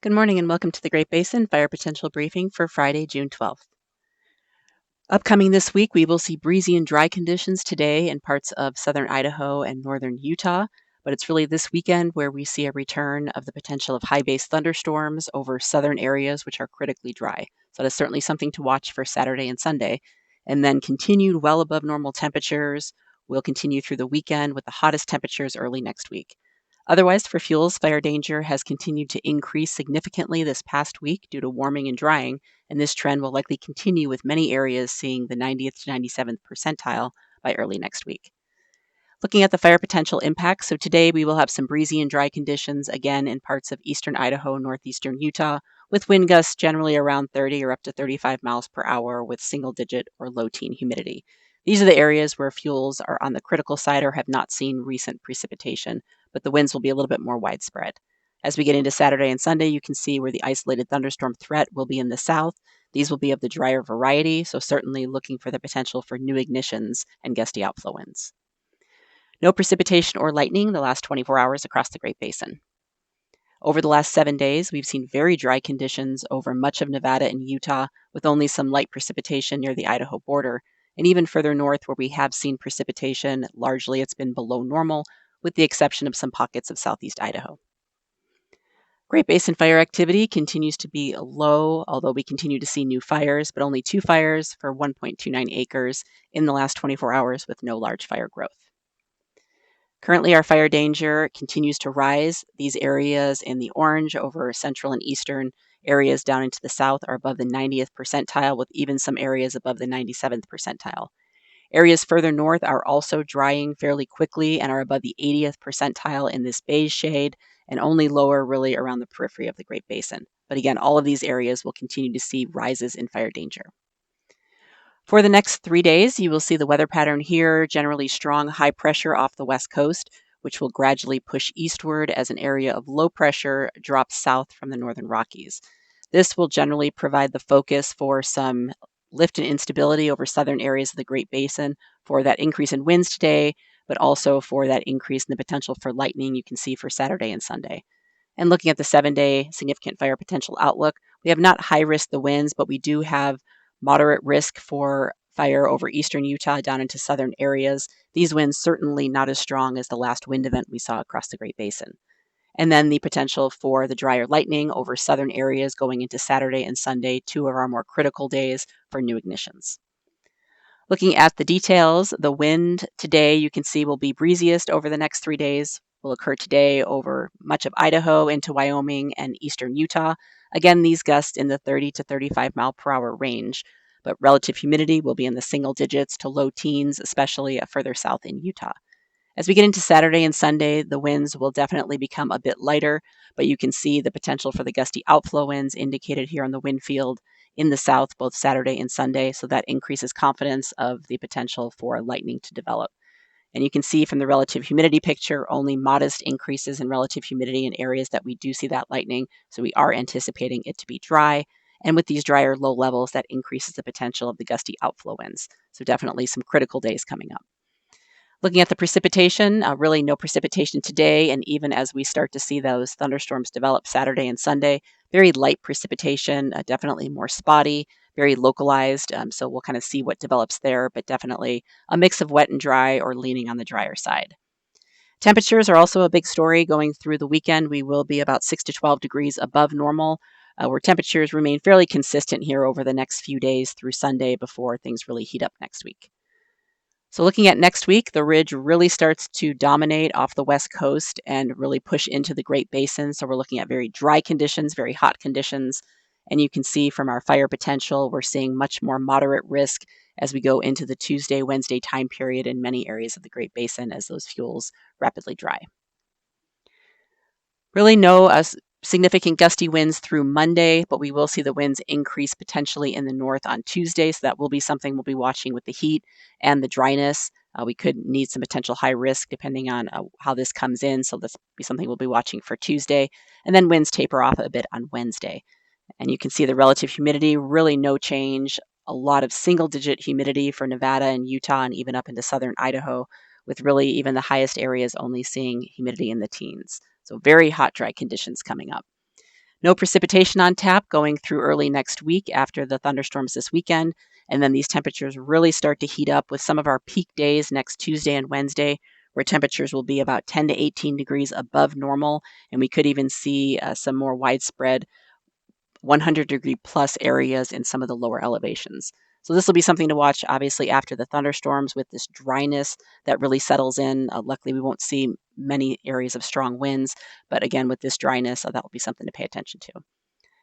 Good morning and welcome to the Great Basin Fire Potential Briefing for Friday, June 12th. Upcoming this week, we will see breezy and dry conditions today in parts of southern Idaho and northern Utah, but it's really this weekend where we see a return of the potential of high base thunderstorms over southern areas which are critically dry. So that's certainly something to watch for Saturday and Sunday. And then continued well above normal temperatures will continue through the weekend with the hottest temperatures early next week. Otherwise, for fuels, fire danger has continued to increase significantly this past week due to warming and drying, and this trend will likely continue with many areas seeing the 90th to 97th percentile by early next week. Looking at the fire potential impacts, so today we will have some breezy and dry conditions again in parts of eastern Idaho, northeastern Utah, with wind gusts generally around 30 or up to 35 miles per hour with single digit or low teen humidity. These are the areas where fuels are on the critical side or have not seen recent precipitation, but the winds will be a little bit more widespread. As we get into Saturday and Sunday, you can see where the isolated thunderstorm threat will be in the south. These will be of the drier variety, so certainly looking for the potential for new ignitions and gusty outflow winds. No precipitation or lightning the last 24 hours across the Great Basin. Over the last 7 days, we've seen very dry conditions over much of Nevada and Utah, with only some light precipitation near the Idaho border. And even further north, where we have seen precipitation, largely it's been below normal, with the exception of some pockets of southeast Idaho. Great Basin fire activity continues to be low, although we continue to see new fires, but only 2 fires for 1.29 acres in the last 24 hours with no large fire growth. Currently, our fire danger continues to rise. These areas in the orange over central and eastern areas down into the south are above the 90th percentile, with even some areas above the 97th percentile. Areas further north are also drying fairly quickly and are above the 80th percentile in this beige shade, and only lower really around the periphery of the Great Basin. But again, all of these areas will continue to see rises in fire danger. For the next 3 days, you will see the weather pattern here, generally strong high pressure off the west coast, which will gradually push eastward as an area of low pressure drops south from the northern Rockies. This will generally provide the focus for some lift and instability over southern areas of the Great Basin for that increase in winds today, but also for that increase in the potential for lightning you can see for Saturday and Sunday. And looking at the 7-day significant fire potential outlook, we have not high risk the winds, but we do have moderate risk for fire over eastern Utah down into southern areas. These winds certainly not as strong as the last wind event we saw across the Great Basin. And then the potential for the drier lightning over southern areas going into Saturday and Sunday, 2 of our more critical days for new ignitions. Looking at the details, the wind today you can see will be breeziest over the next 3 days, will occur today over much of Idaho into Wyoming and eastern Utah. Again, these gusts in the 30 to 35 mile per hour range, but relative humidity will be in the single digits to low teens, especially further south in Utah. As we get into Saturday and Sunday, the winds will definitely become a bit lighter, but you can see the potential for the gusty outflow winds indicated here on the wind field in the south, both Saturday and Sunday, so that increases confidence of the potential for lightning to develop. And you can see from the relative humidity picture, only modest increases in relative humidity in areas that we do see that lightning, so we are anticipating it to be dry. And with these drier low levels, that increases the potential of the gusty outflow winds. So definitely some critical days coming up. Looking at the precipitation, really no precipitation today, and even as we start to see those thunderstorms develop Saturday and Sunday, very light precipitation, definitely more spotty, very localized, so we'll kind of see what develops there, but definitely a mix of wet and dry or leaning on the drier side. Temperatures are also a big story going through the weekend. We will be about 6 to 12 degrees above normal, where temperatures remain fairly consistent here over the next few days through Sunday before things really heat up next week. So looking at next week, the ridge really starts to dominate off the west coast and really push into the Great Basin. So we're looking at very dry conditions, very hot conditions. And you can see from our fire potential, we're seeing much more moderate risk as we go into the Tuesday, Wednesday time period in many areas of the Great Basin as those fuels rapidly dry. Really no significant gusty winds through Monday, but we will see the winds increase potentially in the north on Tuesday. So that will be something we'll be watching with the heat and the dryness. We could need some potential high risk depending on how this comes in. So this will be something we'll be watching for Tuesday. And then winds taper off a bit on Wednesday. And you can see the relative humidity, really no change. A lot of single digit humidity for Nevada and Utah and even up into southern Idaho, with really even the highest areas only seeing humidity in the teens. So very hot, dry conditions coming up. No precipitation on tap going through early next week after the thunderstorms this weekend. And then these temperatures really start to heat up with some of our peak days next Tuesday and Wednesday, where temperatures will be about 10 to 18 degrees above normal. And we could even see some more widespread 100-degree plus areas in some of the lower elevations. So this will be something to watch, obviously, after the thunderstorms with this dryness that really settles in. Luckily, we won't see many areas of strong winds, but again, with this dryness, that will be something to pay attention to.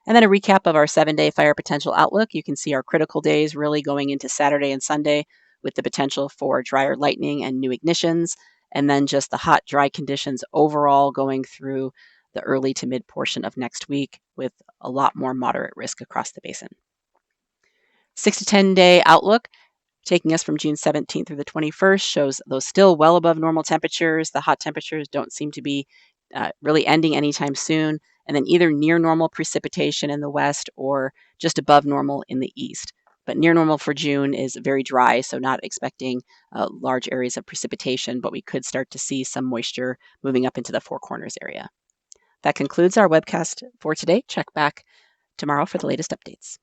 And then a recap of our 7-day fire potential outlook. You can see our critical days really going into Saturday and Sunday with the potential for drier lightning and new ignitions, and then just the hot, dry conditions overall going through the early to mid portion of next week with a lot more moderate risk across the basin. 6 to 10 day outlook taking us from June 17th through the 21st shows those still well above normal temperatures. The hot temperatures don't seem to be really ending anytime soon. And then either near normal precipitation in the west or just above normal in the east. But near normal for June is very dry, so not expecting large areas of precipitation, but we could start to see some moisture moving up into the Four Corners area. That concludes our webcast for today. Check back tomorrow for the latest updates.